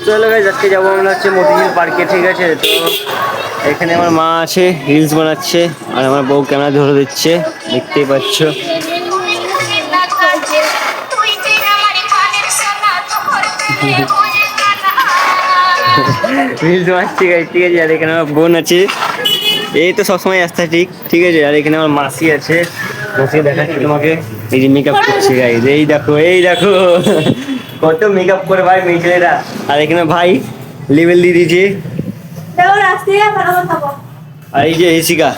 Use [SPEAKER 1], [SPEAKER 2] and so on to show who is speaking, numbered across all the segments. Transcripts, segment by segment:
[SPEAKER 1] চলো গাইস, আজকে যাবো আমরা হচ্ছে মতিঝিল পার্কে, ঠিক আছে? তো এখানে আমার মা আছে, রিলস বানাচ্ছে, আর আমার বউ ক্যামেরা ধরে দিচ্ছে, দেখতেই পাচ্ছ। রিলস বানাচ্ছি গাইস, ঠিক আছে? আর এখানে আমার বোন আছে, এই তো সবসময় আসতে ঠিক, ঠিক আছে? আর এখানে আমার মাসি আছে, মাসি দেখাচ্ছি তোমাকে, এই যে মেকআপ করছে গাইস, এই দেখো, এই দেখো কত মেকআপ করে ভাই মেয়ে ছেলেরা। আর এখানে ভাই লেভেল দিয়ে দিয়েছে। আর এই যে শিকা,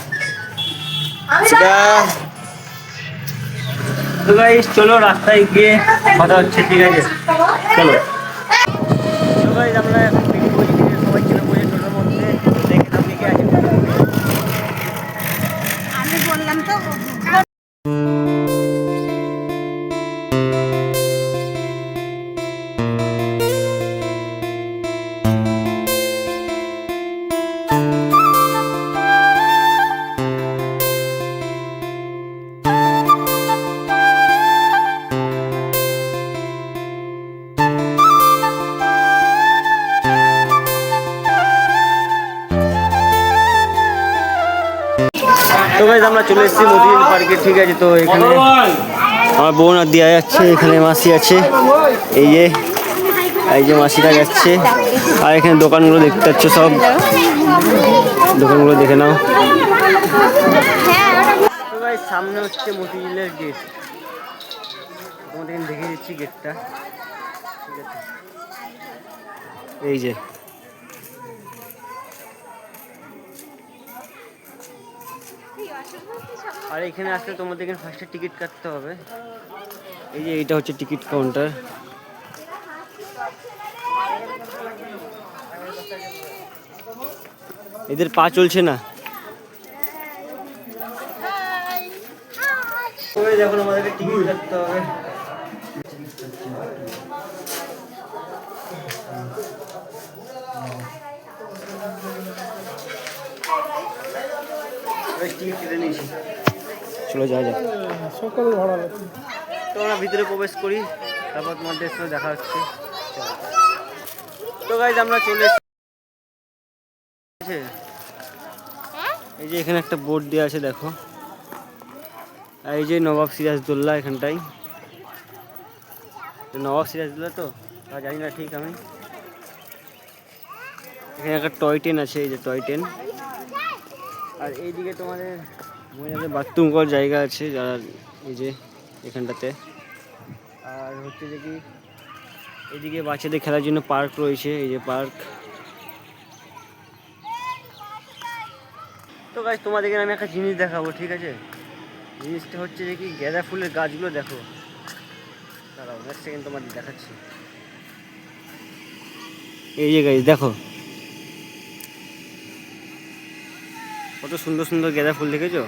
[SPEAKER 1] শিকা। তো গাইস চলো রাস্তায় গিয়ে কথা হচ্ছে, ঠিক আছে? চলো। তো গাইস আমরা এখন বেরিয়ে পড়েছি, সবাই ছিল বসে টোটোর মধ্যে, দেখে সামনে কে আছে।
[SPEAKER 2] আমি বললাম তো।
[SPEAKER 1] তো গাইস আমরা চলে এসেছি মতিঝিল পার্কে, ঠিক আছে? তো এখানে আমার বোন আর দিয়া যাচ্ছে, এখানে মাসি আছে, এই যে, এই যে মাসিটা যাচ্ছে। আর এখানে দোকানগুলো দেখতে পাচ্ছ, সব দোকানগুলো দেখে নাও। তো গাইস সামনে হচ্ছে মতিঝিলের গেট, তোমাদের দেখিয়ে দিচ্ছি গেটটা, ঠিক আছে? এই যে, আর এখানে আসলে তোমাদের এখানে ফার্স্টে টিকিট কাটতে হবে। এই যে এইটা হচ্ছে টিকিট কাউন্টার। এদের পা চলছে না। এখন আমাদেরকে টিকিট কাটতে হবে। টিকিট কেটে নিয়েছি, চলো যাওয়া যাক। তো আমরা ভিতরে প্রবেশ করি, তারপর তোমাদের সাথে দেখা হচ্ছে। তো গাইজ আমরা চলে এসেছি, এই যে এখানে একটা বোর্ড দেওয়া আছে দেখো, আর এই যে নবাব সিরাজদৌল্লা, এখানটাই নবাব সিরাজদৌল্লা, তো জানি না ঠিক আমি। এখানে একটা টয় ট্রেন আছে, এই যে টয় ট্রেন। আর এইদিকে তোমাদের মহিলাদের বাথরুম করার জায়গা আছে, যারা এই যে এখানটাতে। আর হচ্ছে যে কি এইদিকে বাচ্চাদের খেলার জন্য পার্ক রয়েছে, এই যে পার্ক। তো গাইস তোমাদেরকে আমি একটা জিনিস দেখাবো, ঠিক আছে? জিনিসটা হচ্ছে যে কি গাঁদা ফুলের গাছগুলো দেখো, দাঁড়াও নেক্সট সেকেন্ড তোমাদের দেখাচ্ছি। এই যে গাইস দেখো কত সুন্দর সুন্দর গাঁদা ফুল, দেখেছো?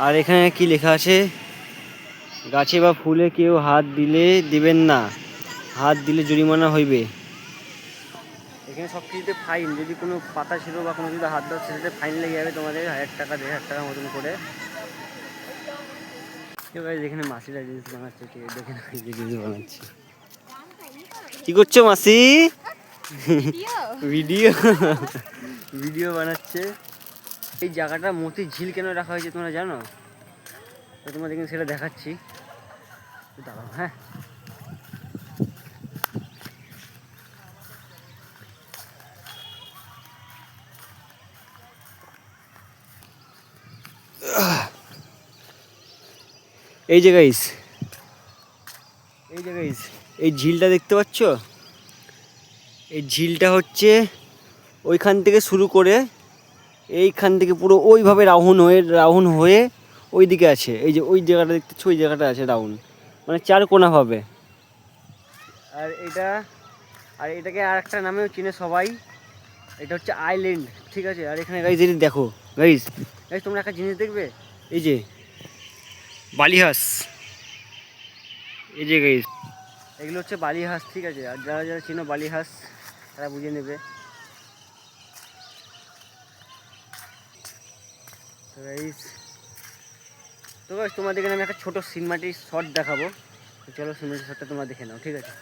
[SPEAKER 1] আর এখানে কি লেখা আছে, গাছে বা ফুলে কেউ হাত দিলে দিবেন না, হাত দিলে জরিমানা হইবে। এখানে সব কিছুতে ফাইন, যদি কোনো পাতা ছিল বা কোনো যদি হাত দাও সেটাতে ফাইন লেগে যাবে তোমাদের 1000 টাকা 1500 টাকার মতন করে। এখানে মাসিরা জিনিস বানাচ্ছে, ঠিক আছে? দেখে না যে জিনিস বানাচ্ছে। কি করছো মাসি? ভিডিও ভিডিও বানাচ্ছে। এই জায়গাটা মতিঝিল কেন রাখা হয়েছে তোমরা জানো? তো তোমাদের কিন্তু সেটা দেখাচ্ছি, দাঁড়াও। হ্যাঁ, এই যে গাইস, এই যে গাইস এই ঝিলটা দেখতে পাচ্ছ? এই ঝিলটা হচ্ছে ওইখান থেকে শুরু করে এইখান থেকে পুরো ওইভাবে রাউন্ড হয়ে ওই দিকে আছে। এই যে ওই জায়গাটা দেখতেছ, ওই জায়গাটা আছে রাউন্ড, মানে 4 কোনা ভাবে। আর এটা, আর এটাকে আর একটা নামেও চিনে সবাই, এটা হচ্ছে আইল্যান্ড, ঠিক আছে? আর এখানে গাইস যদি দেখো, গাইস গাইস তোমরা একটা জিনিস দেখবে, এই যে বালি হাঁস, এই যে গাইস এগুলো হচ্ছে বালি হাঁস, ঠিক আছে? আর যারা যারা চিনো বালি হাঁস তারা বুঝে নেবে। তো গাইস, তো গাইস তোমাদেরকে আমি একটা ছোটো সিনেমাটিক শট দেখাবো, চলো সিনেমাটিক শটটা তোমরা দেখে নাও, ঠিক আছে?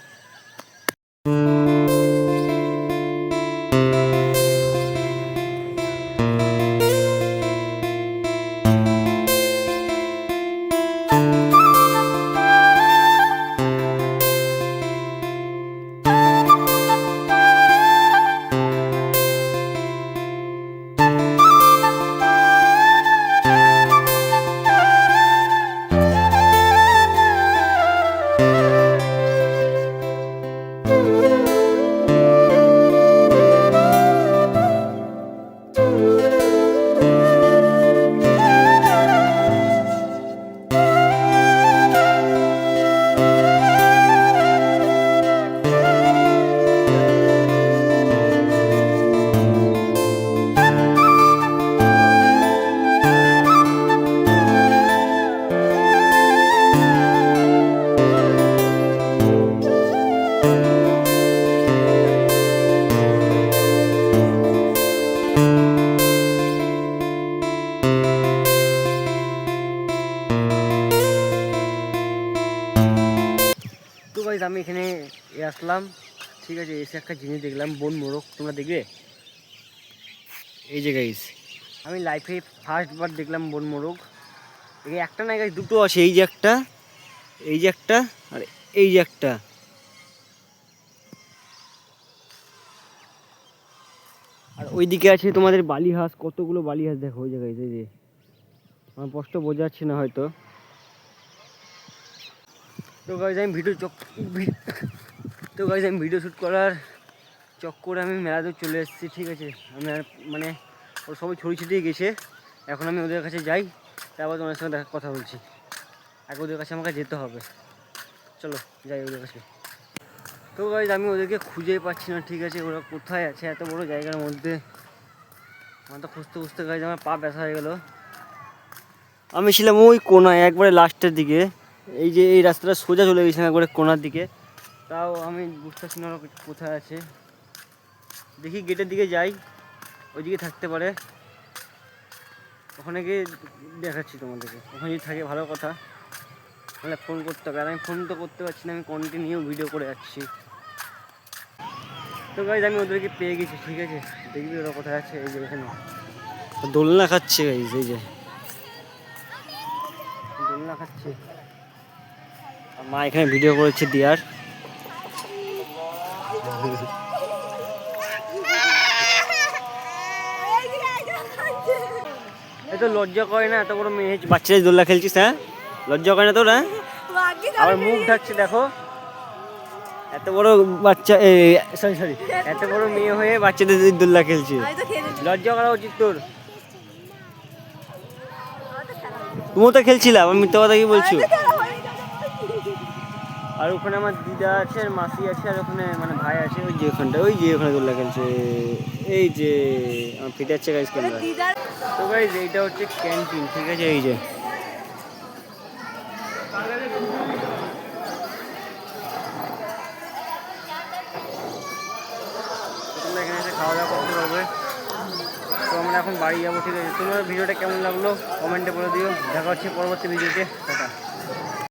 [SPEAKER 1] আসলাম, ঠিক আছে, এসে একটা জিনিস দেখলাম, বন মোরগ। তোমরা দেখবে? এই যে গাইস, আমি লাইফে ফার্স্টবার দেখলাম বন মোরগ। এই একটা না গাইস, দুটো আছে। এই যে একটা, এই যে একটা, আর এই যে একটা। আর ওইদিকে আছে তোমাদের বালি হাঁস, কতগুলো বালি হাঁস দেখো ওই জায়গায়। এই যে আমার স্পষ্ট বোঝা যাচ্ছে না হয়তো। তো গাইস আমি ভিডিও শ্যুট করার চক্করে আমি মেলাতে চলে এসেছি, ঠিক আছে। আমি আর মানে ওর সবাই ছড়ি ছিটিয়ে গেছে, এখন আমি ওদের কাছে যাই, তারপর তোমার সঙ্গে কথা বলছি। আগে ওদের কাছে আমাকে যেতে হবে, চলো যাই ওদের কাছে। তো গাইস আমি ওদেরকে খুঁজেই পাচ্ছি না, ঠিক আছে, ওরা কোথায় আছে এত বড় জায়গার মধ্যে। আমার তো খুঁজতে খুঁজতে গাইস আমার পা ব্যথা হয়ে গেল। আমি ছিলাম ওই কোনায় একবারে লাস্টের দিকে, এই যে এই রাস্তাটা সোজা চলে গেছিলাম একবারে কোনার দিকে। তাও আমি বুঝতে পারছি না ওরা কোথায় আছে। দেখি গেটের দিকে যাই, ওইদিকে থাকতে পারে, ওখানে গিয়ে দেখাচ্ছি তোমাদেরকে। ওখানে যদি থাকে ভালো কথা, তাহলে ফোন করতে হবে। আর আমি ফোন তো করতে পারছি না, আমি কন্টিনিউ ভিডিও করে যাচ্ছি। তো গাইজ আমি ওদেরকে পেয়ে গেছি, ঠিক আছে। দেখবি ওরা কোথায় আছে। এই যে এখানে দোলনা খাচ্ছে গাইজ, এই যে দোলনা খাচ্ছে। আর মা এখানে ভিডিও করেছে দিয়ার। এত লজ্জা করে না, এত বড় মেয়ে বাচ্চাদের দোলনা খেলছিস, হ্যাঁ? লজ্জা করে না তোর? হ্যাঁ, আবার মুখ ঢাকছে দেখো। এত বড় বাচ্চা, সরি এত বড় মেয়ে হয়ে বাচ্চাদের দোলনা খেলছে, লজ্জা করা উচিত তোর। তুমিও তো খেলছিলাম, আমি মিথ্যা কথা কি বলছো? আর ওখানে আমার দিদা আছে, আর মাসি আছে, আর ওখানে মানে ভাই আছে, ওই যে ওখানটা, ওই যে ওখানে দোলনা খেলছে। এই যে আমার ফিটে যাচ্ছে গাইজ ক্যামেরা। তো গাইজ এইটা হচ্ছে ক্যান্টিন, ঠিক আছে। এই যে তোমরা এখানে এসে খাওয়া দাওয়া করতে পারবে। তো আমরা এখন বাড়ি যাবো, ঠিক আছে। তোমার ভিডিওটা কেমন লাগলো কমেন্টে বলে দিও। দেখা হচ্ছে পরবর্তী ভিডিওতে।